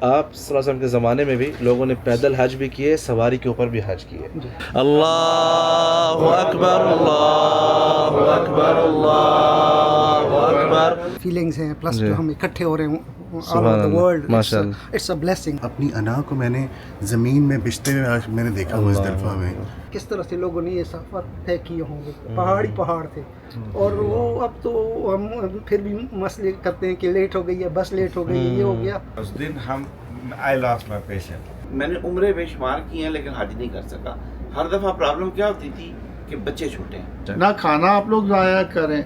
آپ صلی اللہ علیہ وسلم کے زمانے میں بھی لوگوں نے پیدل حج بھی کیے, سواری کے اوپر بھی حج کیے. اللہ اکبر اللہ اکبر اللہ اکبر. فیلنگز ہیں پلس جو ہم اکٹھے ہو رہے ہوں آل اوور دی ورلڈ, ماشاءاللہ, اٹس اے بلیسنگ. اپنی انا کو میں نے زمین میں بچتے ہوئے آج میں نے دیکھا مزدلفہ میں. کس طرح سے لوگوں نے یہ سفر طے کیے ہوں گے, پہاڑ تھے, اور وہ اب تو ہم پھر بھی مسئلے کرتے ہیں کہ لیٹ ہو گئی ہے, بس لیٹ ہو گئی ہے, یہ ہو گیا. اس دن آئی لاس مائی پیشنٹ. میں نے عمرے بے شمار کی ہیں لیکن حج نہیں کر سکا. ہر دفعہ پرابلم کیا ہوتی تھی کہ بچے چھوٹے ہیں. نہ کھانا آپ لوگ ضائع کریں,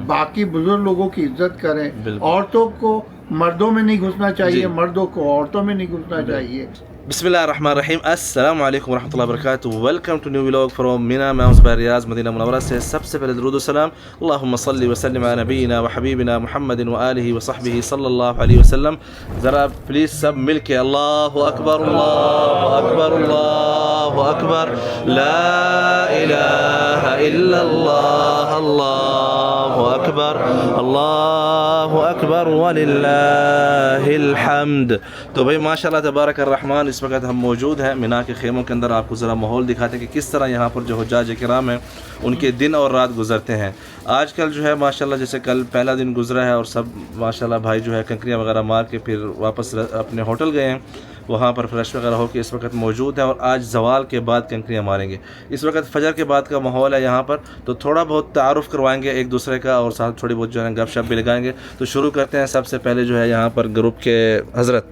باقی بزرگ لوگوں کی عزت کریں. عورتوں کو مردوں میں نہیں گھسنا چاہیے, مردوں کو عورتوں میں نہیں گھسنا چاہیے. بسم اللہ الرحمن الرحیم. السلام علیکم ورحمۃ اللہ وبرکاتہ. Welcome to new vlog from Mina. میں ہوں زبیر ریاض, مدینہ منورہ سے. سب سے پہلے درود و سلام اللہم صلی وسلم علی نبینا و حبیبنا محمد و آلہ و صحبہ صلی اللہ علیہ وسلم. ذرا پلیز سب مل کے اللہ اکبر اللہ اکبر اللہ اکبر, لا الہ الا اللہ اللہ اکبر اللہ اکبر وللہ الحمد. تو بھائی ماشاء اللہ تبارک الرحمن, اس وقت ہم موجود ہیں مینا کے خیموں کے اندر. آپ کو ذرا ماحول دکھاتے ہیں کہ کس طرح یہاں پر جو حجاج کرام ہیں ان کے دن اور رات گزرتے ہیں. آج کل جو ہے ماشاءاللہ جیسے کل پہلا دن گزرا ہے اور سب ماشاءاللہ بھائی جو ہے کنکریاں وغیرہ مار کے پھر واپس اپنے ہوٹل گئے ہیں, وہاں پر فریش وغیرہ ہو کے اس وقت موجود ہیں. اور آج زوال کے بعد کنکریاں ماریں گے. اس وقت فجر کے بعد کا ماحول ہے یہاں پر, تو تھوڑا بہت تعارف کروائیں گے ایک دوسرے کا اور ساتھ تھوڑی بہت جو ہے گپ شپ بھی لگائیں گے. تو شروع کرتے ہیں. سب سے پہلے جو ہے یہاں پر گروپ کے حضرت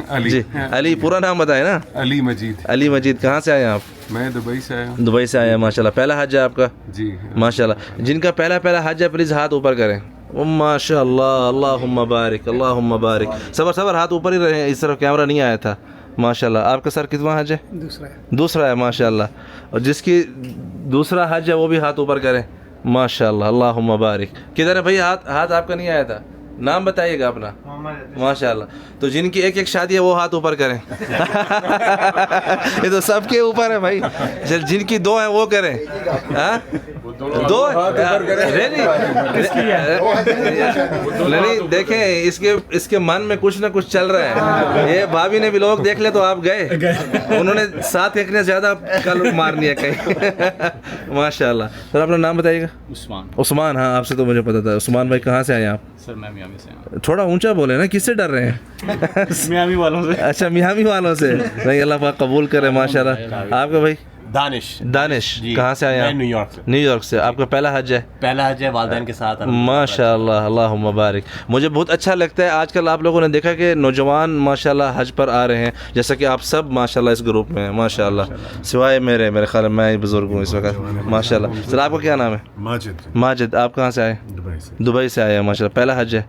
علی. جی علی, پورا نام بتائیں نا. علی مجید. علی مجید, کہاں سے آئے ہیں آپ؟ میں دبئی سے آیا ہوں. دبئی سے آئے ہیں, ماشاءاللہ. پہلا حج ہے آپ کا؟ جی ماشاءاللہ. جن کا پہلا حج ہے پلیز ہاتھ اوپر کریں. ماشاء اللہ, اللہم بارک اللہم بارک. صبر ہاتھ اوپر ہی رہے, اس طرف کیمرہ نہیں آیا تھا. ماشاءاللہ. آپ کا سر کتنا حج ہے؟ دوسرا ہے ماشاءاللہ. اور جس کی دوسرا حج ہے وہ بھی ہاتھ اوپر کریں. ماشاءاللہ, اللہم بارک. کدھر ہے بھائی ہاتھ آپ کا نہیں آیا تھا؟ نام بتائیے گا اپنا. ماشاءاللہ. تو جن کی ایک شادی ہے وہ ہاتھ اوپر کریں. یہ تو سب کے اوپر ہے بھائی. جن کی دو ہیں وہ کریں. دو نہیں دیکھیں, اس کے من میں کچھ نہ کچھ چل رہا ہے. یہ بھابھی نے بھی لوگ دیکھ لے تو آپ گئے. انہوں نے 7 ایکڑ زیادہ کل مارنی ہے کہیں. ماشاءاللہ. سر اپنا نام بتائیے گا. عثمان. ہاں آپ سے تو مجھے پتا تھا. عثمان بھائی کہاں سے آئے آپ؟ سر میں میامی سے ہوں. تھوڑا اونچا بولے نا, کس سے ڈر رہے ہیں؟ میامی والوں سے. اچھا میامی والوں سے. نہیں, اللہ پاک قبول کرے. ماشاءاللہ. آپ کا بھائی؟ دانش. کہاں سے آئے ہیں؟ نیو یارک سے. آپ کا پہلا حج ہے؟ پہلا حج ہے والدین کے ساتھ. ماشاءاللہ, اللہم مبارک. مجھے بہت اچھا لگتا ہے آج کل آپ لوگوں نے دیکھا کہ نوجوان ماشاءاللہ حج پر آ رہے ہیں, جیسا کہ آپ سب ماشاءاللہ اس گروپ میں ہیں. ماشاءاللہ, سوائے میرے خیال میں بزرگ ہوں اس وقت. ماشاءاللہ. سر آپ کا کیا نام ہے؟ ماجد. آپ کہاں سے آئے؟ دبئی سے آئے ہیں. ماشاءاللہ. پہلا حج ہے؟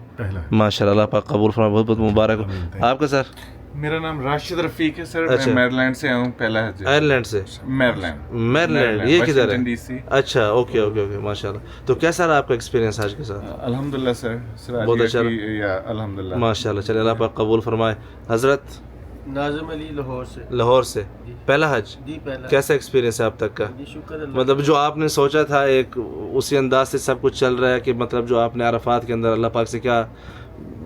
ماشاءاللہ, اللہ پاک قبول فرمائے. بہت بہت مبارک ہو. آپ کا سر؟ میرا نام راشد رفیق ہے سر. میں میریلینڈ سے ہوں. پہلا حج. آئرلینڈ سے؟ میریلینڈ. یہ کدھر ہے؟ اچھا, اوکے. ماشاءاللہ. تو کیسا رہا آپ کا ایکسپیرینس حج کے ساتھ؟ الحمدللہ سر. بہت اچھا. الحمدللہ. ماشاءاللہ. چلے اللہ پاک قبول فرمائے. حضرت ناظم علی لاہور سے. پہلا حج. کیسا ایکسپیرینس ہے اب تک کا؟ مطلب جو آپ نے سوچا تھا ایک اسی انداز سے سب کچھ چل رہا ہے کہ مطلب جو آپ نے عرفات کے اندر اللہ پاک سے کیا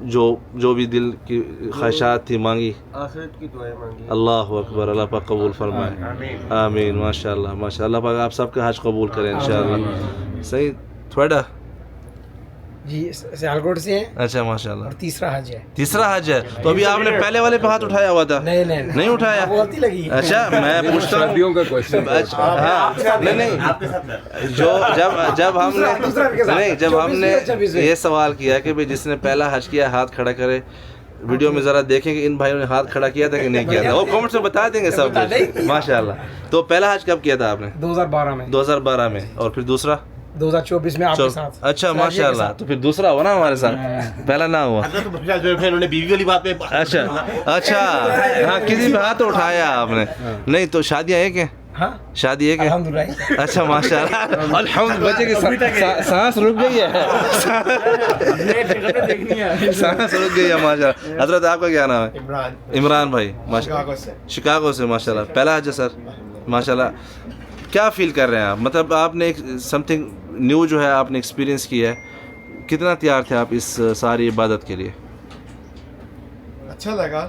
جو بھی دل کی خواہشات تھی مانگی؟ آخرت کی دعائیں مانگی. اللہ اکبر. اللہ پاک قبول فرمائے. آمین. ماشاءاللہ. اللہ پاک آپ سب کا حج قبول کریں انشاءاللہ. صحیح. تھوڑا جی سیالکوٹ سے ہیں. اچھا ماشاءاللہ. تیسرا حج ہے. تیسرا حج ہے. تو ابھی آپ نے پہلے والے پہ ہاتھ اٹھایا ہوا تھا؟ نہیں اٹھایا. غلطی لگی. اچھا میں پوچھتا ہوں. ہاں نہیں, جب ہم نے یہ سوال کیا کہ جس نے پہلا حج کیا ہاتھ کھڑا کرے, ویڈیو میں ذرا دیکھیں کہ ان بھائیوں نے ہاتھ کھڑا کیا تھا کہ نہیں کیا تھا. وہ کامنٹس میں بتا دیں گے سب کچھ. ماشاءاللہ. تو پہلا حج کب کیا تھا آپ نے؟ 2012 میں. اور پھر دوسرا 2024 میں آپ کے ساتھ. اچھا ماشاءاللہ. تو پھر دوسرا ہوا نا ہمارے ساتھ, پہلا نہ ہوا. انہوں نے بیوی والی بات پہ. اچھا ہاں, کسی پہ ہاتھ اٹھایا آپ نے. نہیں تو شادیاں ایک ہیں؟ شادی ایک ہے. اچھا ماشاءاللہ. الحمد. بچے کی سانس رک گئی ہے. سانس رک گئی ہے ماشاءاللہ. حضرت آپ کا کیا نام ہے؟ عمران بھائی. شکاگو سے. ماشاءاللہ. پہلا حج ہے سر. ماشاءاللہ. کیا فیل کر رہے ہیں آپ؟ مطلب آپ نے سم تھنگ نیو جو ہے آپ نے ایکسپیرینس کیا ہے, کتنا تیار تھے آپ اس ساری عبادت کے لیے؟ اچھا لگا.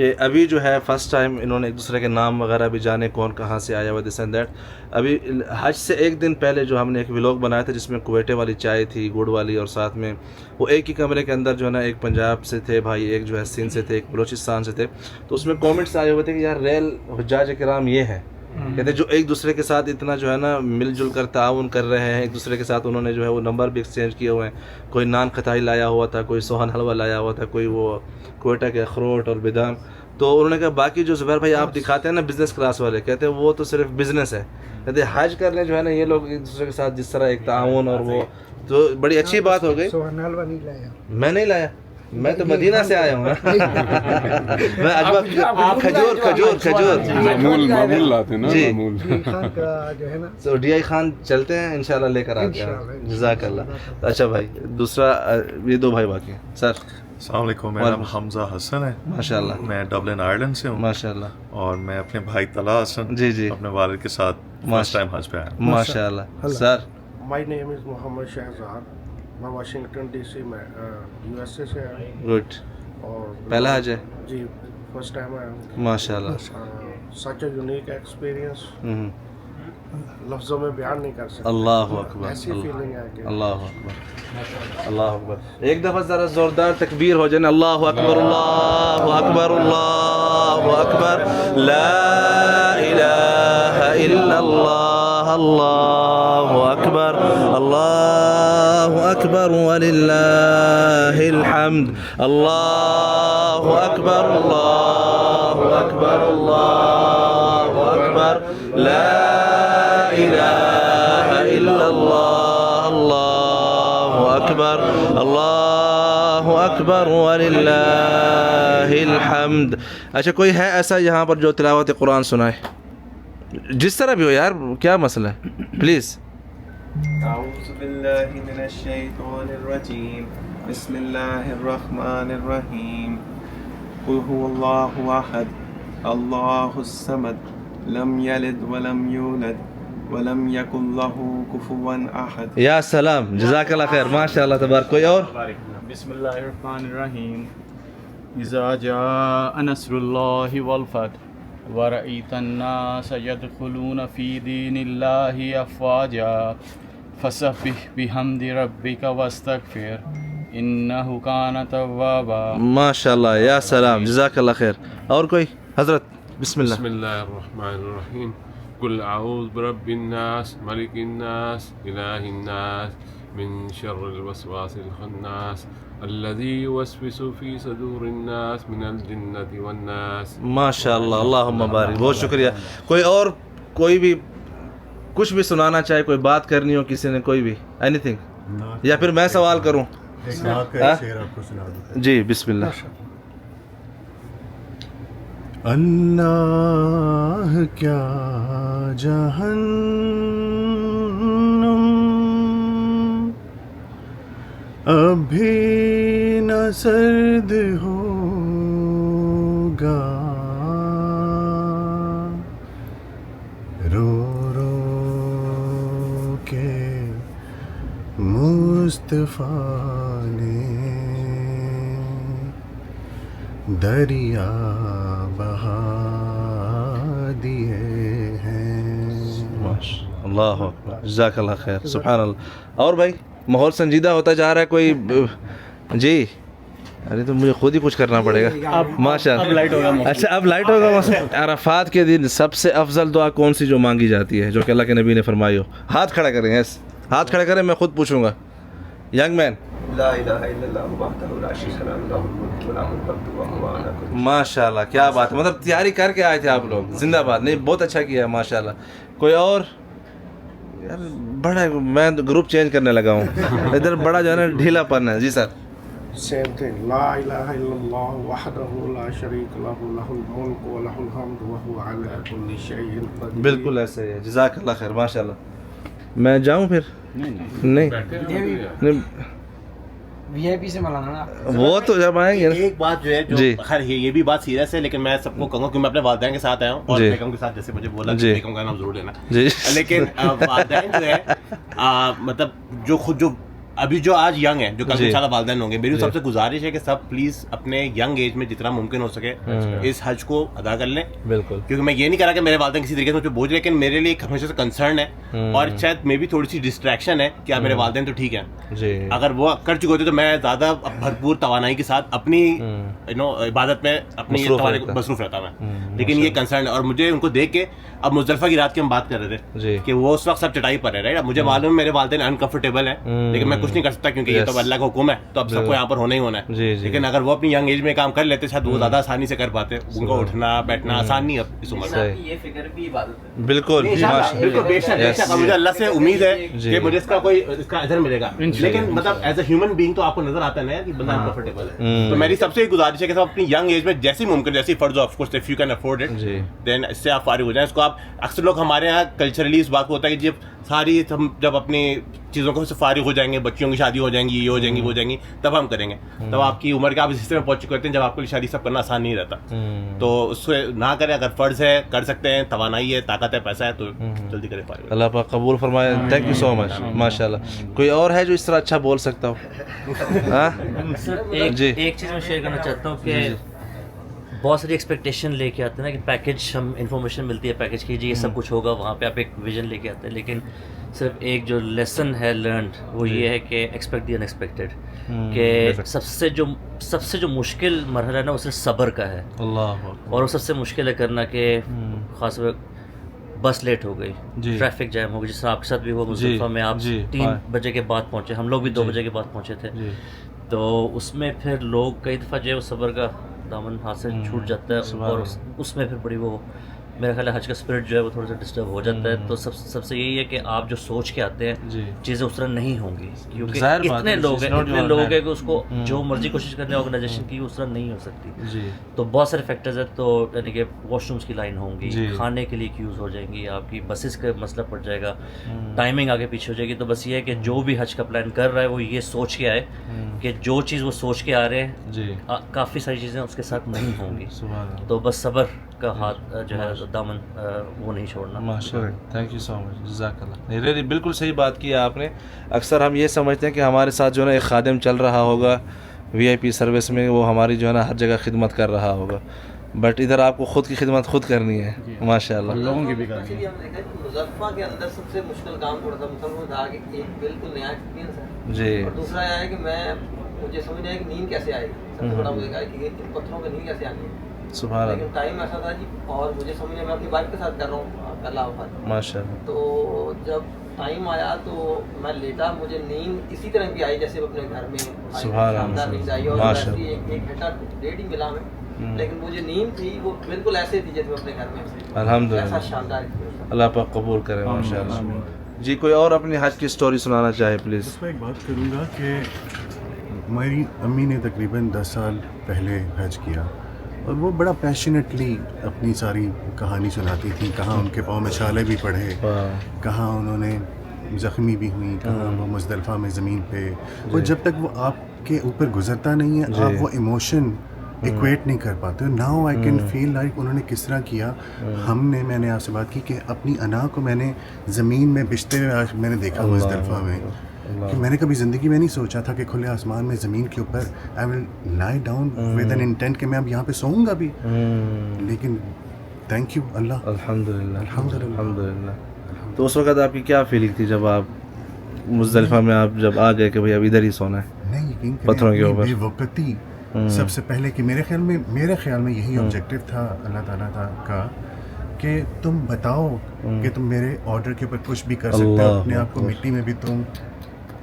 کہ ابھی جو ہے فرسٹ ٹائم انہوں نے ایک دوسرے کے نام وغیرہ بھی جانے کون کہاں سے آیا ہوا دس اینڈ دیٹ. ابھی حج سے ایک دن پہلے جو ہم نے ایک ولاگ بنایا تھا جس میں کویٹے والی چائے تھی گڑ والی, اور ساتھ میں وہ ایک ہی کمرے کے اندر جو ہے نا ایک پنجاب سے تھے بھائی, ایک جو ہے سندھ سے تھے, ایک بلوچستان سے تھے. تو اس میں کامنٹس آئے ہوئے تھے کہ یار ریل حجاج کرام یہ ہے, کہتے جو ایک دوسرے کے ساتھ اتنا جو ہے نا مل جل کر تعاون کر رہے ہیں, ایک دوسرے کے ساتھ انہوں نے جو ہے وہ نمبر بھی ایکسچینج کیے ہوئے ہیں. کوئی نان خطائی لایا ہوا تھا, کوئی سوہن حلوہ لایا ہوا تھا, کوئی وہ کوئٹہ کے اخروٹ اور بادام. تو انہوں نے کہا باقی جو زبیر بھائی آپ دکھاتے ہیں نا بزنس کلاس والے, کہتے ہیں وہ تو صرف بزنس ہے. کہتے حج کرنے جو ہے نا یہ لوگ ایک دوسرے کے ساتھ جس طرح ایک تعاون, اور وہ تو بڑی اچھی بات ہو گئی. سوہن حلوہ نہیں لایا, میں نہیں لایا, میں تو مدینہ سے آیا ہوں. میں کھجور معمول لاتے نا, جی خان کا جو ہے نا تو ڈی آئی خان چلتے ہیں انشاءاللہ لے کر آتے ہیں. جزاک اللہ. اچھا بھائی دوسرا یہ دو بھائی باقی ہیں. سر السلام علیکم, میرا نام حمزہ حسن ہے. ماشاء اللہ. میں ڈبلن آئرلینڈ سے ہوں. ماشاء اللہ. اور میں اپنے بھائی طلحہ حسن جی جی اپنے والد کے ساتھ فرسٹ ٹائم حج پہ آیا. ماشاء اللہ. سر مائی نیم از محمد شہزاد, میں واشنگٹن ڈی سی میں یو ایس اے سے آیا. گڈ. اور پہلا حج ہے؟ جی فرسٹ ٹائم آیا ہوں. ماشاء اللہ. سچ اے یونیک ایکسپیرینس, لفظوں میں بیان نہیں کر سکتا. اللہ اکبر. ایسی فیلنگ ہے کہ اللہ اکبر. اللہ اکبر. ایک دفعہ ذرا زوردار تکبیر ہو جائے نا. اللہ اکبر اللہ اکبر اللہ اکبر لا الہ الا اللہ اللہ اکبر اللہ اکبر وللہ الحمد. اللہ اکبر اللہ اکبر اللہ اکبر لا الہ الا اللہ اللہ اکبر اللہ اکبر وللہ الحمد. اچھا کوئی ہے ایسا یہاں پر جو تلاوت قرآن سنائے, جس طرح بھی ہو یار, کیا مسئلہ ہے, پلیز. اعوذ باللہ من الشیطان الرجیم, بسم اللہ الرحمن الرحیم, قل هو اللہ احد اللہ الصمد لم یلد ولم یولد ولم یکن له کفوا احد. یا سلام, جزاک اللہ خیر, ماشاء اللہ تبارک. کوئی اور؟ بسم اللہ الرحمن الرحیم, اذا جاء نصر اللہ والفتح ورأیت الناس يدخلون فی دین اللہ افواجا فسبح بحمد ربک واستغفر انہ کان توابا. ماشاء اللہ, یا سلام, جزاک اللہ خیر. اور کوئی حضرت؟ بسم اللہ. بسم اللہ الرحمن الرحیم, قل اعوذ برب الناس ملک الناس الہ الناس من شر الوسواس الخناس الذي يوسوس في صدور الناس من الجنة والناس. ماشاء اللہ, اللہم بارک. بہت شکریہ. کوئی اور کوئی بھی کچھ بھی سنانا چاہے, کوئی بات کرنی ہو کسی نے, کوئی بھی اینی تھنگ, یا پھر میں سوال کروں؟ جی بسم اللہ. اللہ کیا جہنم ابھی نہ سرد ہوگا, رو رو کے مصطفیٰ نے دریا بہا دیے ہیں. اللہ اکبر, جزاک اللہ خیر, سبحان اللہ. اور بھائی ماحول سنجیدہ ہوتا جا رہا ہے. کوئی جی, ارے تو مجھے خود ہی کچھ کرنا پڑے گا. ماشاء اللہ. اچھا اب لائٹ ہوگا. عرفات کے دن سب سے افضل دعا کون سی جو مانگی جاتی ہے, جو کہ اللہ کے نبی نے فرمائی ہو؟ ہاتھ کھڑا کریں. یس, ہاتھ کھڑا کریں, میں خود پوچھوں گا. Young man. لا الہ الا اللہ وحدہ لا شریک لہ لہ الملک و لہ الحمد وہو علی کل شیء. ماشاء اللہ, کیا بات ہے, مطلب تیاری کر کے آئے تھے آپ لوگ. زندہ باد. نہیں بہت اچھا کیا ہے ماشاء اللہ. کوئی اور؟ یار بڑا, میں گروپ چینج کرنے لگا ہوں ادھر, بڑا جو ہے نا ڈھیلا پن ہے. جی سر. سیم تھنگ, لا الہ الا اللہ وحدہ لا شریک لہ لہ الملک و لہ الحمد وہو علی کل شیء قدیر. بالکل ایسے ہی ہے. جزاک اللہ خیر, ماشاء اللہ. میں جاؤں پھر؟ نہیں, وی آئی پی سے ملانا نا, وہ تو جب آئیں گے. ایک بات جو ہے جو خیر یہ بھی بات سیریس ہے, لیکن میں سب کو کہوں گا کہ میں اپنے والدین کے ساتھ آیا ہوں, اور بیگم کے ساتھ جیسے مجھے بولا کہ بیگم کا نام ضرور لینا, لیکن والدین جو ہے مطلب جو خود جو ابھی جو آج ینگ ہیں, جو کل انشاءاللہ والدین ہوں گے, میری سب سے گزارش ہے کہ سب پلیز اپنے ینگ ایج میں جتنا ممکن ہو سکے اس حج کو ادا کر لیں. بالکل, کیونکہ میں یہ نہیں کہہ رہا کہ میرے والدین کسی طریقے سے مجھ پہ بوجھ, لیکن میرے لیے ایک ہمیشہ سے کنسرن ہے, اور شاید میں بھی تھوڑی سی ڈسٹریکشن ہے کہ آپ میرے والدین تو ٹھیک ہیں, اگر وہ کر چکے ہوتے تو میں زیادہ بھرپور توانائی کے ساتھ اپنی عبادت میں اپنی مصروف رہتا میں. لیکن یہ کنسرن ہے, اور مجھے ان کو دیکھ کے, اب مزدلفہ کی رات کی ہم بات کر رہے تھے کہ وہ اس وقت سب چٹائی پر ہے, رائٹ. مجھے معلوم ہے میرے والدین انکمفرٹیبل ہیں, لیکن میں کچھ نہیں کر سکتا کیونکہ یہ تو اللہ کا حکم ہے, تو اب سب کو یہاں پر ہونا ہی ہونا ہے. لیکن اگر وہ اپنی ینگ ایج میں کام کر لیتے شاید وہ زیادہ آسانی سے کر پاتے. ان کو اٹھنا بیٹھنا آسان نہیں ہے اس عمر میں. یہ فکر بھی عبادت ہے. بالکل بالکل, بے شک مجھے اللہ سے امید ہے کہ مجھے اس کا کوئی اس کا اجر ملے گا, لیکن مطلب ایز اے ہیومن بینگ تو آپ کو نظر آتا ہے کہ بندہ انکمفرٹیبل ہے. تو میری سب سے گزارش ہے کہ سب اپنی ینگ ایج میں جیسی ممکن, جیسی فرض ہو, of course if you can afford it, then اس سے آپ فارغ ہو جائیں. اس کو آپ اکثر لوگ ہمارے یہاں کلچرلی اس بات کو ہوتا ہے کہ جب ساری ہم جب اپنی چیزوں کو سے فارغ ہو جائیں گے, بچیوں کی شادی ہو جائیں گی, یہ ہو جائیں گی, وہ ہو جائیں گی, تب ہم کریں گے. تب آپ کی عمر کے آپ اس حصے میں پہنچ چکے ہوتے ہیں جب آپ کو شادی سب کرنا آسان نہیں رہتا. تو اس سے نہ کریں, اگر فرض ہے کر سکتے ہیں, توانائی ہے, طاقت ہے, پیسہ ہے, تو جلدی کریں. فارغ اللہ پاک قبول فرمائے. تھینک یو سو مچ. ماشاء اللہ. کوئی اور ہے جو اس طرح اچھا بول سکتا ہو؟ ایک چیز میں شیئر کرنا چاہتا ہوں کہ بہت ساری ایکسپیکٹیشن لے کے آتے ہیں نا کہ پیکج, ہم انفارمیشن ملتی ہے پیکج کی, جی یہ سب کچھ ہوگا, وہاں پہ آپ ایک ویژن لے کے آتے ہیں, لیکن صرف ایک جو لیسن ہے لرنڈ وہ یہ ہے کہ ایکسپیکٹ دی ان ایکسپیکٹڈ, کہ سب سے جو مشکل مرحلہ ہے نا وہ صرف صبر کا ہے. اور وہ سب سے مشکل ہے کرنا کہ خاص بس لیٹ ہو گئی, ٹریفک جام ہو گئی, جس طرح آپ کے ساتھ بھی ہوا مصطفیٰ میں, آپ 3 بجے کے بعد پہنچے, ہم لوگ بھی 2 بجے کے بعد پہنچے تھے. تو اس میں پھر لوگ کئی دفعہ جو ہے وہ صبر کا دامن ہاتھ سے چھوٹ جاتا ہے, اور اس میں پھر بڑی وہ میرا خیال ہے حج کا اسپرٹ جو ہے وہ تھوڑا سا ڈسٹرب ہو جاتا ہے. تو سب سے یہی ہے کہ آپ جو سوچ کے آتے ہیں چیزیں اس طرح نہیں ہوں گی, کیونکہ اتنے لوگ ہیں کہ اس کو جو مرضی کوشش کرنے آرگنائزیشن کی اس طرح نہیں ہو سکتی. تو بہت سارے فیکٹرز ہیں, تو یعنی کہ واش رومس کی لائن ہوں گی, کھانے کے لیے کیوز ہو جائیں گی, آپ کی بسز کا مسئلہ پڑ جائے گا, ٹائمنگ آگے پیچھے ہو جائے گی. تو بس یہ ہے کہ جو بھی حج کا پلان کر رہا ہے وہ یہ سوچ کے آئے کہ جو چیز وہ سوچ کے آ رہے ہیں کافی ساری چیزیں اس کے ساتھ نہیں ہوں گی. تو بس صبر کا ہاتھ جو ہے دامن وہ نہیں چھوڑنا. ماشاءاللہ. تھینک یو سو مچ, جزاک اللہ. ریلی بالکل صحیح بات کی آپ نے. اکثر ہم یہ سمجھتے ہیں کہ ہمارے ساتھ جو ہے نا ایک خادم چل رہا ہوگا وی آئی پی سروس میں, وہ ہماری جو ہے نا ہر جگہ خدمت کر رہا ہوگا, بٹ ادھر آپ کو خود کی خدمت خود کرنی ہے. ماشاء اللہ. لوگوں کی بھی کرنی ہے. مظفر کے اندر سب سے مشکل کام تھوڑا سا مسلمان تھا کہ ایک بالکل نیا ایکسپیرینس ہے جی, اور دوسرا یہ ہے کہ مجھے سمجھ نہیں آیا کہ نیند کیسے آئے گی. سب سے بڑا مجھے کہا کہ ان پتھروں پہ نیند کیسے آنی ہے. سبحان اللہ. لیکن ٹائم ایسا تھا جی, اور مجھے سمجھ میں اپنی وائف کے ساتھ کر رہا ہوں اللہ وفات. ماشاء اللہ. تو جب ٹائم آیا تو میں لیٹا, مجھے نیند اسی طرح کی آئی جیسے اپنے گھر میں شاندار نیند آئی, اور ایک گھنٹہ 1.5 ہی ملا میں, لیکن مجھے نیند تھی وہ بالکل ایسے تھی جیسے میں اپنے گھر میں. الحمدللہ. ایسا شاندار. اللہ پاک قبول کرے. ماشاء اللہ. جی کوئی اور اپنی حج کی سٹوری سنانا چاہے پلیز. میں ایک بات کروں گا کہ میری امی نے تقریباً 10 سال پہلے حج کیا, اور وہ بڑا پیشنیٹلی اپنی ساری کہانی سناتی تھی, کہاں ان کے پاؤں میں چھالے بھی پڑے, کہاں انہوں نے زخمی بھی ہوئی, کہاں وہ مزدلفہ میں زمین پہ. اور جب تک وہ آپ کے اوپر گزرتا نہیں ہے آپ وہ ایموشن ایکویٹ نہیں کر پاتے. Now I can feel like انہوں نے کس طرح کیا. میں نے آپ سے بات کی کہ اپنی انا کو میں نے زمین میں بچتے ہوئے آج میں نے دیکھا مزدلفہ میں, کہ میں نے کبھی زندگی میں نہیں سوچا تھا کہ کھلے آسمان میں زمین کے اوپر آئی ول لائی ڈاؤن ود این انٹینٹ کہ میں اب یہاں پہ سوؤں گا بھی. لیکن تھینک یو اللہ. الحمدللہ. الحمدللہ. تو اس وقت آپ کی کیا فیلنگ تھی جب آپ مزدلفہ میں آپ جب آ گئے کہ بھائی اب ادھر ہی سونا ہے؟ نہیں, پتھروں کے اوپر بے وقتی سب سے پہلے کہ میرے خیال میں یہی آبجیکٹو تھا اللہ تعالیٰ کا کہ تم بتاؤ کہ تم میرے آرڈر کے اوپر کچھ بھی کر سکتے ہو, اپنے آپ کو مٹی میں بھی تم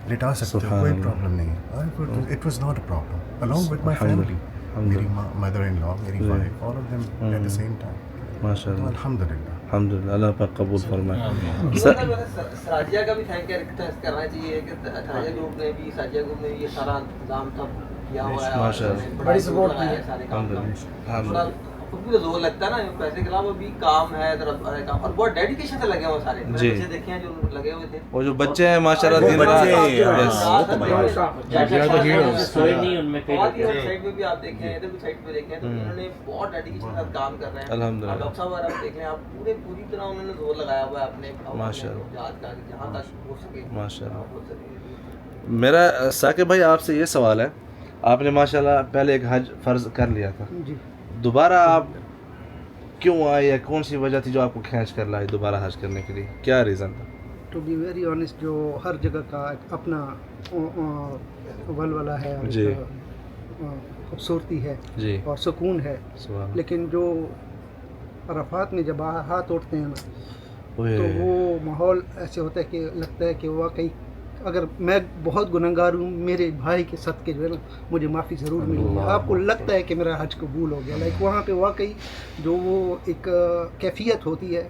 لٹا سکتے ہو, کوئی پرابلم نہیں. It was not a problem along with my family, میری مدر ان لا, میری wife, all of them at the same time. ماشاء اللہ. الحمدللہ. الحمدللہ. اللہ پاک قبول فرمائے. سراجیہ کا بھی تھینک کرنا چاہیے کہ سراجیہ گروپ نے بھی یہ سارا انتظام تھا کیا ہوا ہے, بڑی سپورٹ کی ہے سارے کام کا. خود بھی تو زور لگتا ہے نا, پیسے کے علاوہ بھی کام ہے اور بہت ڈیڈیکیشن سے لگے ہوئے سارے. بچے دیکھے ہیں جو لگے ہوئے تھے, وہ جو بچے ہیں ماشاءاللہ دن رات سائڈ میں بھی آپ دیکھیں, ادھر بھی سائڈ پہ دیکھیں, تو انہوں نے بہت ڈیڈیکیشن کے ساتھ کام کر رہے ہیں. الحمدللہ. ڈاکٹر صاحب اگر آپ دیکھ لیں, آپ پوری طرح انہوں نے زور لگایا ہوا ہے اپنے ماشاءاللہ جہاد کا, جہاں تک ہو سکے. ماشاءاللہ. میرا ثاقب بھائی آپ سے یہ سوال ہے, آپ نے ماشاءاللہ پہلے ایک حج فرض کر لیا تھا, دوبارہ آپ کیوں آئے یا کون سی وجہ تھی جو آپ کو کھینچ کر لائی دوبارہ حج کرنے کے لیے, کیا ریزن تھا؟ ٹو بی ویری آنیسٹ, جو ہر جگہ کا اپنا ولولہ ہے, جی, خوبصورتی ہے جی, اور سکون ہے, لیکن جو عرفات میں جب ہاتھ اٹھتے ہیں نا تو وہ ماحول ایسے ہوتا ہے کہ لگتا ہے کہ واقعی اگر میں بہت گنہگار ہوں, میرے بھائی کے صدقے جو ہے نا مجھے معافی ضرور ملی ہے. آپ کو لگتا ہے کہ میرا حج قبول ہو گیا, لائک وہاں پہ واقعی جو وہ ایک کیفیت ہوتی ہے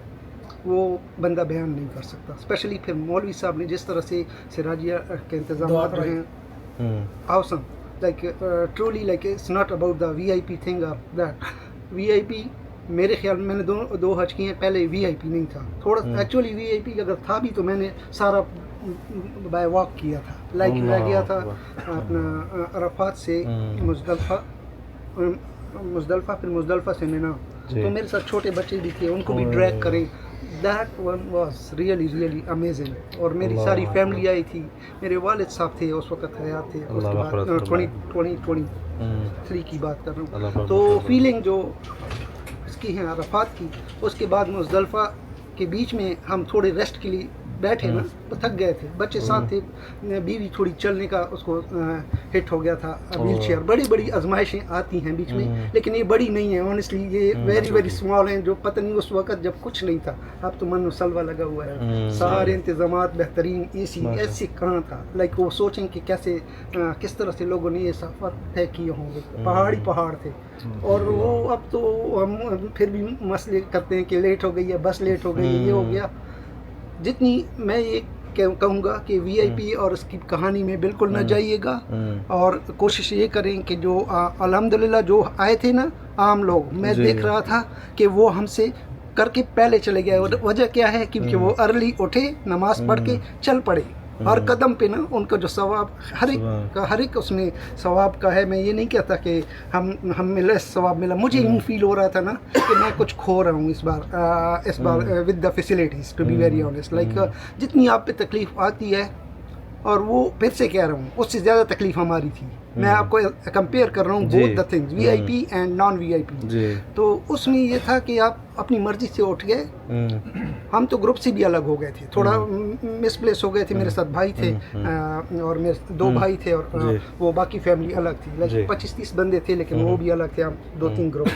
وہ بندہ بیان نہیں کر سکتا. اسپیشلی پھر مولوی صاحب نے جس طرح سے سراجیہ کے انتظامات رہے ہیں, awesome, like trolley, like it's not about the V I P thing اور دیٹ. وی آئی پی میرے خیال میں نے دو حج کیے ہیں, پہلے وی آئی پی نہیں تھا, تھوڑا ایکچولی وی آئی پی اگر تھا بھی تو میں نے سارا بائی واک کیا تھا. لائک میں گیا تھا اپنا عرفات سے مزدلفہ پھر مزدلفہ سے مینا, تو میرے ساتھ چھوٹے بچے بھی تھے, ان کو بھی ڈریگ کریں. That one was really amazing. اور میری ساری فیملی آئی تھی, میرے والد صاحب تھے اس وقت حیات تھے, اس کے بعد 2023 کی بات کر رہا ہوں. تو فیلنگ جو اس کی ہیں عرفات کی, اس کے بعد مزدلفہ کے بیچ میں ہم تھوڑے ریسٹ کے لیے بیٹھے نا, تو تھک گئے تھے, بچے ساتھ تھے, بیوی تھوڑی چلنے کا اس کو ہٹ ہو گیا تھا ویل چیئر. بڑی آزمائشیں آتی ہیں بیچ میں, لیکن یہ بڑی نہیں ہیں آنیسٹلی, یہ ویری اسمال ہیں, جو پتہ نہیں اس وقت جب کچھ نہیں تھا. اب تو من و سلوہ لگا ہوا ہے, سارے انتظامات بہترین, ایسی کہاں تھا. لائک وہ سوچیں کہ کس طرح سے لوگوں نے یہ سفر طے کیے ہوں گے, پہاڑ تھے. اور وہ اب تو ہم پھر بھی مسئلے کرتے ہیں کہ لیٹ ہو گئی ہے, بس لیٹ ہو گئی ہے, یہ ہو گیا. جتنی میں یہ کہوں گا کہ وی آئی پی اور اس کی کہانی میں بالکل نہ جائیے گا, اور کوشش یہ کریں کہ جو الحمدللہ جو آئے تھے نا عام لوگ, میں دیکھ رہا تھا کہ وہ ہم سے کر کے پہلے چلے گئے. وجہ کیا ہے, کیونکہ وہ ارلی اٹھے, نماز پڑھ کے چل پڑے. ہر قدم پہ نا ان کا جو ثواب ہر ایک اس میں ثواب کا ہے. میں یہ نہیں کہتا کہ ہمیں لیس ثواب ملا, مجھے یوں فیل ہو رہا تھا نا کہ میں کچھ کھو رہا ہوں اس بار with the facilities, to be very honest. Like جتنی آپ پہ تکلیف آتی ہے, اور وہ پھر سے کہہ رہا ہوں, اس سے زیادہ تکلیف ہماری تھی. میں آپ کو کمپیئر کر رہا ہوں both the things, V I P and non V I P. تو اس میں یہ تھا کہ آپ اپنی مرضی سے اٹھ گئے. ہم تو گروپ سے بھی الگ ہو گئے تھے, تھوڑا مس پلیس ہو گئے تھے. میرے ساتھ بھائی تھے اور میرے 2 بھائی تھے, اور وہ باقی فیملی الگ تھی. لائک 25-30 بندے تھے, لیکن وہ بھی الگ تھے, ہم 2-3 گروپ.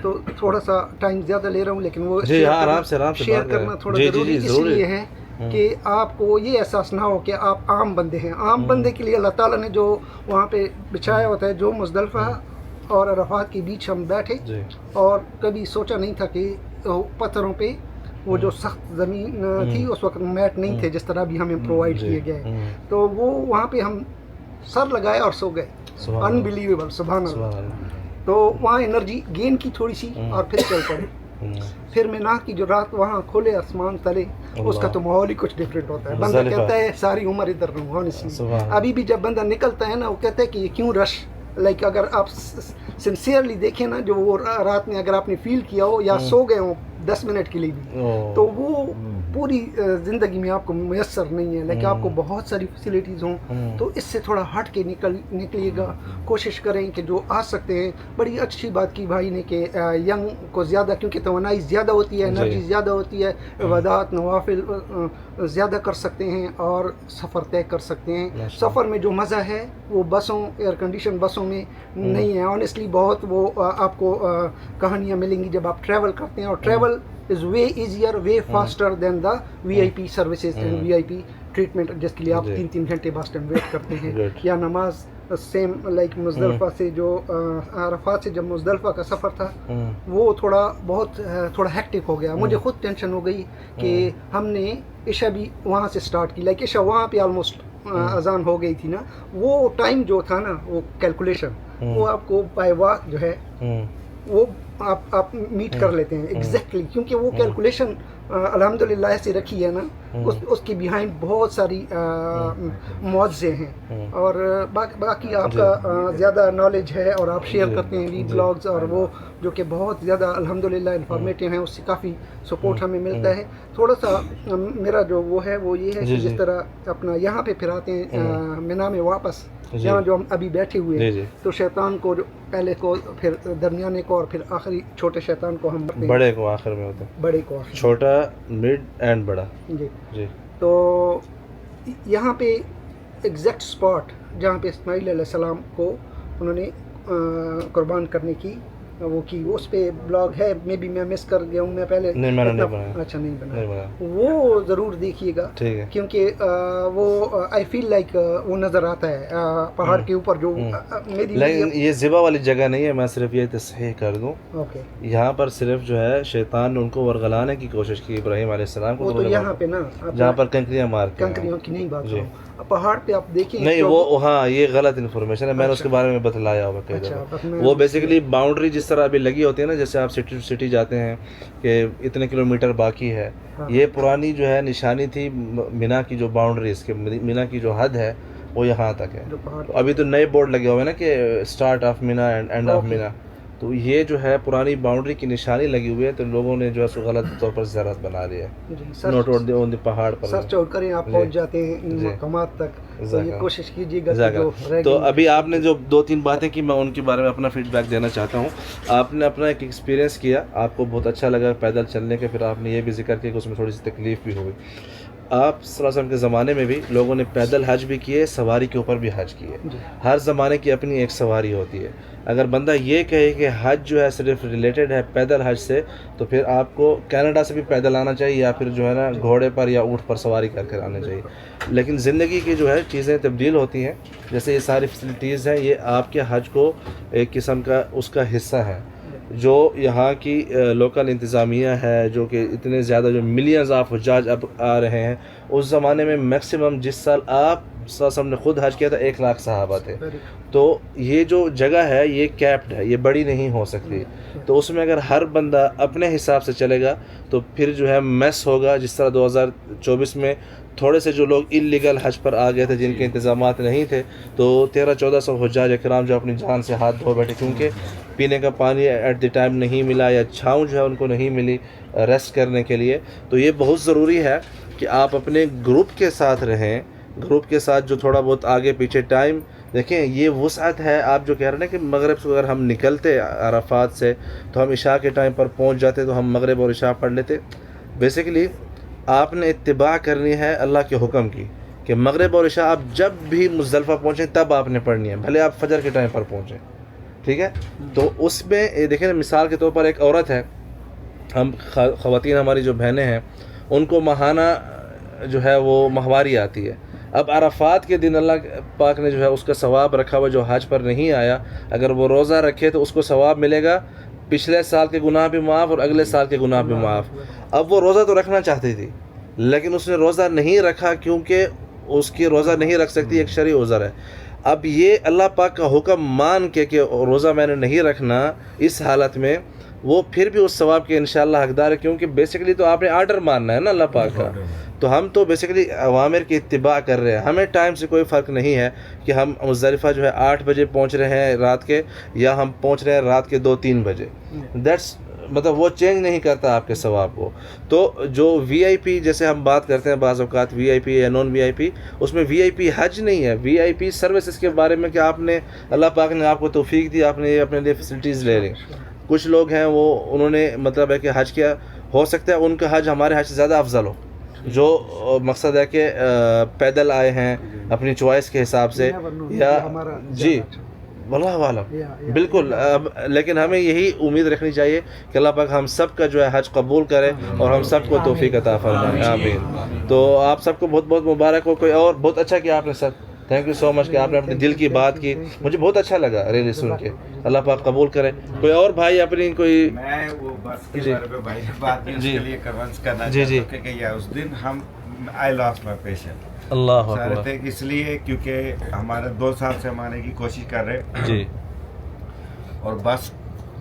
تو تھوڑا سا ٹائم زیادہ لے رہا ہوں, لیکن وہ شیئر کرنا تھوڑا ضروری اس لیے ہے کہ آپ کو یہ احساس نہ ہو کہ آپ عام بندے ہیں. عام بندے کے لیے اللہ تعالیٰ نے جو وہاں پہ بچھایا ہوتا ہے, جو مزدلفہ اور عرفات کے بیچ ہم بیٹھے, اور کبھی سوچا نہیں تھا کہ پتھروں پہ وہ جو سخت زمین تھی, اس وقت میٹ نہیں تھے جس طرح بھی ہمیں پرووائڈ کیے گئے. تو وہ وہاں پہ ہم سر لگائے اور سو گئے. انبلیویبل, سبحان اللہ. تو وہاں انرجی گین کی تھوڑی سی, اور پھر چل پڑے. پھر مینا کی جو رات وہاں کھلے آسمان تلے, اس کا تو ماحول ہی کچھ ڈفرینٹ ہوتا ہے. بندہ کہتا ہے ساری عمر ادھر رہوں. ابھی بھی جب بندہ نکلتا ہے نا, وہ کہتا ہے کہ یہ کیوں رش. لائک اگر آپ سنسیئرلی دیکھیں نا, جو وہ رات میں اگر آپ نے فیل کیا ہو یا سو گئے ہوں 10 منٹ کے لیے بھی, تو وہ پوری زندگی میں آپ کو میسر نہیں ہے. لیکن آپ کو بہت ساری فیسلٹیز ہوں, تو اس سے تھوڑا ہٹ کے نکلیے گا. کوشش کریں کہ جو آ سکتے ہیں. بڑی اچھی بات کی بھائی نے کہ ینگ کو زیادہ, کیونکہ توانائی زیادہ ہوتی ہے, انرجی زیادہ ہوتی ہے, عبادات نوافل زیادہ کر سکتے ہیں اور سفر طے کر سکتے ہیں. سفر میں جو مزہ ہے وہ بسوں, ایئر کنڈیشن بسوں میں نہیں ہے. آنیسٹلی بہت وہ آپ کو کہانیاں ملیں گی جب آپ ٹریول کرتے ہیں, اور travel is way easier, way faster than the VIP services and VIP treatment, جس کے لیے آپ 3 گھنٹے بس ٹائم ویٹ کرتے ہیں. یا نماز سیم لائک مزدلفہ سے, جو عرفات سے جب مزدلفہ کا سفر تھا, وہ تھوڑا ہیکٹک ہو گیا. مجھے خود ٹینشن ہو گئی کہ ہم نے عشاء بھی وہاں سے سٹارٹ کی. لائک عشاء وہاں پہ آلموسٹ اذان ہو گئی تھی نا, وہ ٹائم جو تھا نا, وہ کیلکولیشن وہ آپ کو بائی واک جو ہے وہ آپ میٹ کر لیتے ہیں ایگزیکٹلی، کیونکہ وہ کیلکولیشن الحمدللہ ایسی رکھی ہے نا، اس کی بیہائنڈ بہت ساری معجزے ہیں، اور باقی آپ کا زیادہ نالج ہے اور آپ شیئر کرتے ہیں وی بلاگز، اور وہ جو کہ بہت زیادہ الحمدللہ انفارمیٹیو ہیں، اس سے کافی سپورٹ ہمیں ملتا ہے. تھوڑا سا میرا جو وہ ہے وہ یہ ہے کہ جس طرح اپنا یہاں پہ پھر آتے ہیں مینا میں واپس، یہاں جو ہم ابھی بیٹھے ہوئے ہیں، تو شیطان کو پہلے کو، پھر درمیانے کو، اور پھر آخری چھوٹے شیطان کو ہم بڑے کو آخر میں ہوتا ہے، بڑے کو آخر، چھوٹا مڈ اینڈ بڑا. جی. تو یہاں پہ ایگزیکٹ اسپاٹ جہاں پہ اسماعیل علیہ السلام کو انہوں نے قربان کرنے کی وہ کی، اس پہ بلاگ ہے، میں بھی میں مس کر گیا ہوں، میں پہلے نہیں بنایا. اچھا نہیں بنایا، وہ ضرور دیکھیے گا، کیونکہ وہ آئی فیل لائک وہ نظر آتا ہے پہاڑ کے اوپر جو میری. لیکن یہ ذبح والی جگہ نہیں ہے، میں صرف یہ تصحیح کر دوں، یہاں پر صرف جو ہے شیطان نے ان کو ورغلانے کی کوشش کی ابراہیم علیہ السلام کو، تو یہاں پہ نا جہاں پر کنکریاں مار کے، کنکریوں کی نہیں بات کروں، پہاڑ پہ آپ دیکھیں نہیں، وہ ہاں یہ غلط انفارمیشن ہے، میں نے اس کے بارے میں بتلایا ہوا کئی دفعہ. وہ بیسیکلی باؤنڈری جس طرح ابھی لگی ہوتی ہے نا، جیسے آپ سٹی ٹو سٹی جاتے ہیں کہ اتنے کلومیٹر باقی ہے، یہ پرانی جو ہے نشانی تھی مینا کی، جو باؤنڈری اس کے مینا کی جو حد ہے وہ یہاں تک ہے. ابھی تو نئے بورڈ لگے ہوئے نا کہ start of Mina and end of Mina, تو یہ جو ہے پرانی باؤنڈری کی نشانی لگی ہوئی ہے، تو لوگوں نے جو ہے اس کو غلط طور پر زیارت بنا لی ہے. نوٹ آن دی پہاڑ پر سرچ آؤٹ کریں، آپ پہنچ جاتے ہیں ان مقامات تک، یہ کوشش کیجیے گا. تو ابھی آپ نے جو 2-3 باتیں کی، میں ان کے بارے میں اپنا فیڈ بیک دینا چاہتا ہوں. آپ نے اپنا ایک ایکسپیرینس کیا، آپ کو بہت اچھا لگا پیدل چلنے کے، پھر آپ نے یہ بھی ذکر کیا کہ اس میں تھوڑی سی تکلیف بھی ہوئی. آپ صلی اللہ علیہ وسلم کے زمانے میں بھی لوگوں نے پیدل حج بھی کیے، سواری کے اوپر بھی حج کیے. ہر زمانے کی اپنی ایک سواری ہوتی ہے. اگر بندہ یہ کہے کہ حج جو ہے صرف ریلیٹڈ ہے پیدل حج سے، تو پھر آپ کو کینیڈا سے بھی پیدل آنا چاہیے، یا پھر جو ہے نا گھوڑے پر یا اونٹ پر سواری کر کے آنا چاہیے. لیکن زندگی کی جو ہے چیزیں تبدیل ہوتی ہیں، جیسے یہ ساری فیسلٹیز ہیں، یہ آپ کے حج کو ایک قسم کا اس کا حصہ ہے. جو یہاں کی لوکل انتظامیہ ہے، جو کہ اتنے زیادہ جو ملینز آف حجاج اب آ رہے ہیں، اس زمانے میں میکسیمم جس سال آپ صلی اللہ علیہ وسلم نے خود حج کیا تھا 1 لاکھ صحابہ تھے. تو یہ جو جگہ ہے یہ کیپڈ ہے، یہ بڑی نہیں ہو سکتی. تو اس میں اگر ہر بندہ اپنے حساب سے چلے گا تو پھر جو ہے میس ہوگا. جس طرح 2024 میں تھوڑے سے جو لوگ اللیگل حج پر آ گئے تھے، جن کے انتظامات نہیں تھے، تو 1300-1400 حجاج اکرام جو اپنی جان سے ہاتھ دھو بیٹھے، کیونکہ پینے کا پانی ایٹ دی ٹائم نہیں ملا، یا چھاؤں جو ہے ان کو نہیں ملی ریسٹ کرنے کے لیے. تو یہ بہت ضروری ہے کہ آپ اپنے گروپ کے ساتھ رہیں، گروپ کے ساتھ جو تھوڑا بہت آگے پیچھے ٹائم دیکھیں. یہ وسعت ہے. آپ جو کہہ رہے ہیں کہ مغرب سے اگر ہم نکلتے عرفات سے تو ہم عشاء کے ٹائم پر پہنچ جاتے، تو ہم مغرب اور عشاء پڑھ لیتے. بیسیکلی آپ نے اتباع کرنی ہے اللہ کے حکم کی، کہ مغرب اور عشاء آپ جب بھی مزدلفہ پہنچیں تب آپ نے پڑھنی ہے، بھلے آپ فجر کے ٹائم پر پہنچیں. ٹھیک ہے. تو اس میں دیکھیں نا، مثال کے طور پر ایک عورت ہے، ہم خواتین ہماری جو بہنیں ہیں ان کو ماہانہ جو ہے وہ ماہواری آتی ہے. اب عرفات کے دن اللہ پاک نے جو ہے اس کا ثواب رکھا ہوا، جو حج پر نہیں آیا، اگر وہ روزہ رکھے تو اس کو ثواب ملے گا، پچھلے سال کے گناہ بھی معاف اور اگلے سال کے گناہ بھی معاف. اب وہ روزہ تو رکھنا چاہتی تھی، لیکن اس نے روزہ نہیں رکھا، کیونکہ اس کی روزہ نہیں رکھ سکتی، ایک شرعی عذر ہے. اب یہ اللہ پاک کا حکم مان کے کہ روزہ میں نے نہیں رکھنا، اس حالت میں وہ پھر بھی اس ثواب کے انشاءاللہ حقدار ہے، کیونکہ بیسیکلی تو آپ نے آرڈر ماننا ہے نا اللہ پاک کا. تو ہم تو بیسیکلی اوامر کی اتباع کر رہے ہیں. ہمیں ٹائم سے کوئی فرق نہیں ہے کہ ہم مزدلفہ جو ہے 8 بجے پہنچ رہے ہیں رات کے، یا ہم پہنچ رہے ہیں رات کے 2-3 بجے. دیٹس مطلب وہ چینج نہیں کرتا آپ کے ثواب کو. تو جو وی آئی پی جیسے ہم بات کرتے ہیں بعض اوقات وی آئی پی یا نان وی آئی پی، اس میں وی آئی پی حج نہیں ہے، وی آئی پی سروسز کے بارے میں کہ آپ نے اللہ پاک نے آپ کو توفیق دی، آپ نے یہ اپنے لیے فیسلٹیز لے لیں. کچھ لوگ ہیں وہ انہوں نے مطلب ہے کہ حج کیا، ہو سکتا ہے ان کا حج ہمارے حج سے زیادہ افضل ہو، جو مقصد ہے کہ پیدل آئے ہیں اپنی چوائس کے حساب سے، یا جی واللہ عالم بالکل. لیکن ہمیں یہی امید رکھنی چاہیے کہ اللہ پاک ہم سب کا جو ہے حج قبول کرے اور ہم سب کو توفیق عطا فرمائے. آمین. تو آپ سب کو بہت بہت مبارک ہو. کوئی اور بہت اچھا کیا آپ نے سر، تھینک یو سو مچ کہ آپ نے اپنے دل کی بات کی، مجھے بہت اچھا لگا ریلی سن کے. اللہ پاک قبول کرے. کوئی اور بھائی اپنی کوئی میں وہ بس کے بارے میں بھائی نے بات کی، اس کے لیے کنونس کرنا چاہتا ہوں کہ اس دن ہم آئی لاس مائی پیشنٹ اللہ اکبر، اس لیے کیونکہ ہمارے 2 سال سے ہم آنے کی کوشش کر رہے جی، اور بس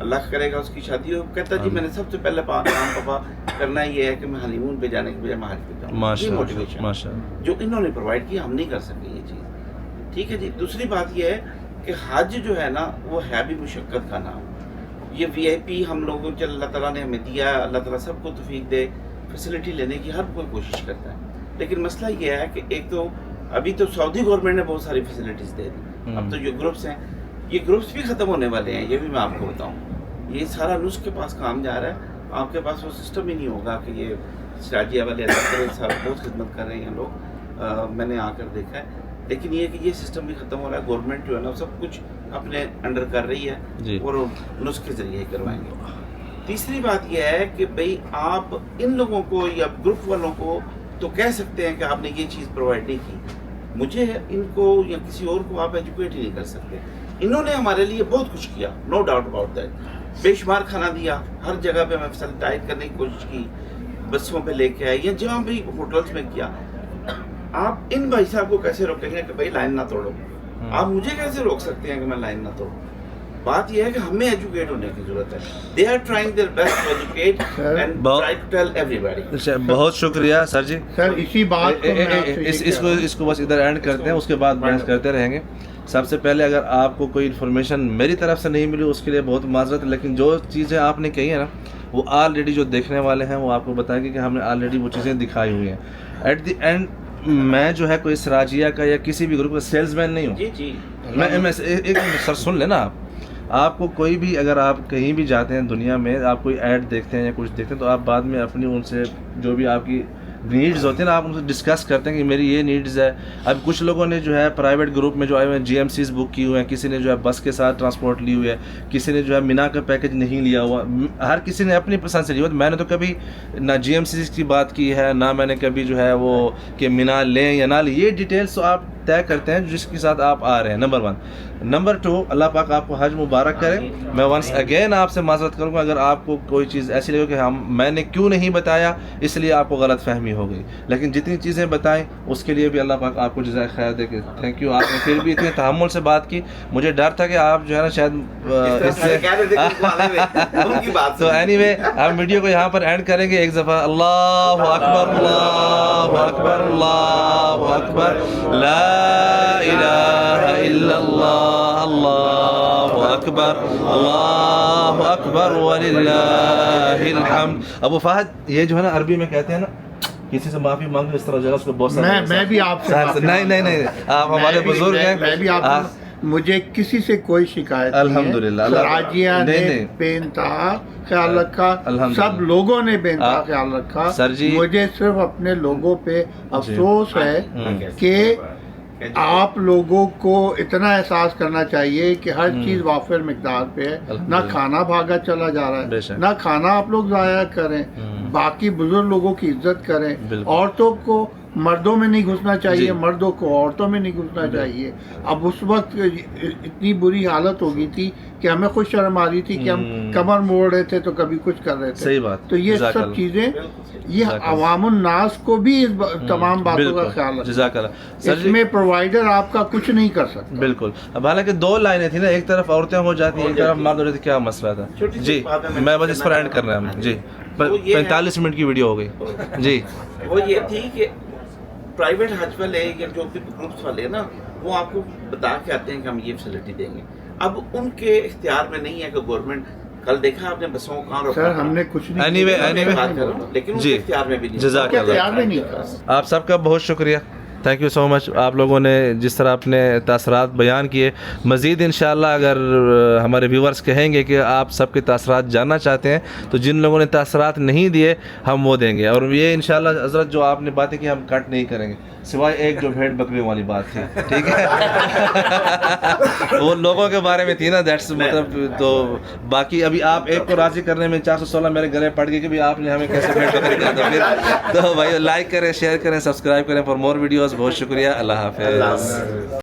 اللہ کرے گا اس کی شادی ہو, کہتا جی میں نے سب سے پہلے کام پاپا کرنا یہ ہے کہ میں ہنی مون پہ جانے کے بجائے میں حج پہ جاؤں. یہ موٹیویشن جو انہوں نے پرووائڈ کیا, ہم نہیں کر سکے یہ چیز. ٹھیک ہے جی. دوسری بات یہ ہے کہ حج جو ہے نا وہ ہے بھی مشقت کا نام. یہ وی آئی پی ہم لوگوں کو اللہ تعالیٰ نے ہمیں دیا, اللہ تعالیٰ سب کو توفیق دے, فیسلٹی لینے کی ہر کوئی کوشش کرتا ہے. لیکن مسئلہ یہ ہے کہ ایک تو ابھی تو سعودی گورنمنٹ نے بہت ساری فیسلٹیز دے دی. اب تو جو گروپس ہیں یہ گروپس بھی ختم ہونے والے ہیں, یہ بھی میں آپ کو بتاؤں. یہ سارا نسخ کے پاس کام جا رہا ہے, آپ کے پاس وہ سسٹم ہی نہیں ہوگا کہ یہ شاجیہ والے سارا بہت خدمت کر رہے ہیں لوگ, میں نے آ کر دیکھا ہے. لیکن یہ کہ یہ سسٹم بھی ختم ہو رہا ہے. گورنمنٹ جو ہے نا سب کچھ اپنے انڈر کر رہی ہے اور نسخ کے ذریعے ہی کروائیں گے. تیسری بات یہ ہے کہ بھئی آپ ان لوگوں کو یا گروپ والوں کو تو کہہ سکتے ہیں کہ آپ نے یہ چیز پرووائڈ نہیں کی, مجھے ان کو یا کسی اور کو آپ ایجوکیٹ ہی نہیں کر سکتے. انہوں نے ہمارے لیے بہت کچھ کیا, نو ڈاؤٹ اباؤٹ دیٹ. بے شمار کھانا دیا, ہر جگہ پہ میں فیسلٹائز کرنے کی کوشش کی, بسوں پہ لے کے آئے یا جہاں بھی ہوٹلس میں کیا. آپ ان بھائی صاحب کو کیسے روکیں گے کہ بھائی لائن نہ توڑو؟ آپ مجھے کیسے روک سکتے ہیں کہ میں لائن نہ توڑوں؟ بات یہ ہے کہ ہمیں ایجوکیٹ ہونے کی ضرورت ہے. They are trying their best to educate and try to tell ایوری باڈی. بہت شکریہ سر جی. سر اسی بات اس کو بس ادھر اینڈ کرتے ہیں, اس کے بعد بحث کرتے رہیں گے. سب سے پہلے اگر آپ کو کوئی انفارمیشن میری طرف سے نہیں ملی اس کے لیے بہت معذرت, لیکن جو چیزیں آپ نے کہی ہیں نا وہ آلریڈی جو دیکھنے والے ہیں وہ آپ کو بتائیں گے کہ ہم نے آلریڈی وہ چیزیں دکھائی ہوئی ہیں. ایٹ دی اینڈ میں جو ہے کوئی سراجیہ کا یا کسی بھی گروپ کا سیلز مین نہیں ہوں. جی میں ایک سر سن لینا, آپ کو کوئی بھی اگر آپ کہیں بھی جاتے ہیں دنیا میں, آپ کوئی ایڈ دیکھتے ہیں یا کچھ دیکھتے ہیں تو آپ بعد میں اپنی ان سے جو بھی آپ کی نیڈز ہوتے ہیں نا آپ ان سے ڈسکس کرتے ہیں کہ میری یہ نیڈز ہے. اب کچھ لوگوں نے جو ہے پرائیویٹ گروپ میں جو آئے ہوئے ہیں جی ایم سیز بک کی ہوئے ہیں, کسی نے جو ہے بس کے ساتھ ٹرانسپورٹ لی ہوئی ہے, کسی نے جو ہے مینا کا پیکج نہیں لیا ہوا. ہر کسی نے اپنی پسند سے لیا ہوا. میں نے تو کبھی نہ جی ایم سیز کی بات کی ہے, نہ میں نے کبھی جو ہے وہ کہ مینا لیں یا نہ لیں. یہ ڈیٹیلس تو آپ طے کرتے ہیں جس کے ساتھ آپ آ رہے ہیں, نمبر 1. نمبر 2, اللہ پاک آپ کو حج مبارک کرے. میں ونس اگین آپ سے معذرت کروں گا اگر آپ کو کوئی چیز ایسی لگے کہ میں نے کیوں نہیں بتایا اس لیے آپ کو غلط فہمی ہو گئی, لیکن جتنی چیزیں بتائیں اس کے لیے بھی اللہ پاک آپ کو جزائے خیر دے کے تھینک یو. آپ نے پھر بھی اتنے تحمل سے بات کی. مجھے ڈر تھا کہ آپ جو ہے نا شاید اس سے تو اینی وے ہم ویڈیو کو یہاں پر اینڈ کریں گے. ایک دفعہ اللہ اکبر, اللہ اکبر, اللہ اکبر, لا الہ الا اللہ, اللہ اکبر, اللہ اکبر وللہ الحمد. ابو فہد یہ جو ہے نا عربی میں کہتے ہیں نا کسی سے معافی مانگو, اس طرح جگہ اس کو بہت سارا. میں بھی آپ سے نہیں آپ ہمارے بزرگ ہیں. میں بھی آپ مجھے کسی سے کوئی شکایت الحمدللہ سراجیہ نے بے انتہا خیال رکھا, سب لوگوں نے بے انتہا خیال رکھا. مجھے صرف اپنے لوگوں پہ افسوس ہے کہ آپ لوگوں کو اتنا احساس کرنا چاہیے کہ ہر چیز وافر مقدار پہ ہے. نہ کھانا بھاگا چلا جا رہا ہے, نہ کھانا آپ لوگ ضائع کریں, باقی بزرگ لوگوں کی عزت کریں. عورتوں کو مردوں میں نہیں گھسنا چاہیے, مردوں کو عورتوں میں نہیں گھسنا چاہیے. اب اس وقت اتنی بری حالت ہو گئی تھی کہ ہمیں خود شرم آ رہی تھی کہ ہم کمر موڑ رہے تھے تو کبھی کچھ کر رہے تھے. صحیح بات. تو یہ سب چیزیں یہ عوام الناس کو بھی اس تمام باتوں کا خیال رکھنا. اس میں پرووائڈر آپ کا کچھ نہیں کر سکتا. بالکل. اب حالانکہ 2 لائنیں تھیں نا, ایک طرف عورتیں ہو جاتی ہیں ایک طرف مرد ہو جاتی. کیا مسئلہ تھا جی؟ میں بس اس پر اینڈ کر رہا ہوں جی. 45 منٹ کی ویڈیو ہو گئی جی. وہ یہ تھی کہ پرائیویٹ حج والے یا جو بھی گروپس والے ہیں نا وہ آپ کو بتا کے آتے ہیں کہ ہم یہ فیسلٹی دیں گے. اب ان کے اختیار میں نہیں ہے کہ گورنمنٹ, کل دیکھا آپ نے بسوں کو کہاں روکا. سر ہم نے کچھ نہیں لیکن ان کے اختیار میں بھی نہیں. جزاک اللہ. آپ سب کا بہت شکریہ, تھینک یو سو مچ. آپ لوگوں نے جس طرح اپنے تاثرات بیان کیے, مزید انشاءاللہ اگر ہمارے ویورز کہیں گے کہ آپ سب کے تاثرات جاننا چاہتے ہیں تو جن لوگوں نے تاثرات نہیں دیے ہم وہ دیں گے. اور یہ انشاءاللہ حضرت جو آپ نے باتیں کی ہم کٹ نہیں کریں گے, سوائے ایک جو بھیڑ بکری والی بات تھی, ٹھیک ہے وہ لوگوں کے بارے میں تھی نا, دیٹس مطلب. تو باقی ابھی آپ ایک کو راضی کرنے میں 416 میرے گلے پڑ گئے کہ بھی آپ نے ہمیں کیسے بھیڑ بکری کیا تھا. پھر تو بھائی لائک کریں, شیئر کریں, سبسکرائب کریں فار مور ویڈیوز. بہت شکریہ. اللہ حافظ.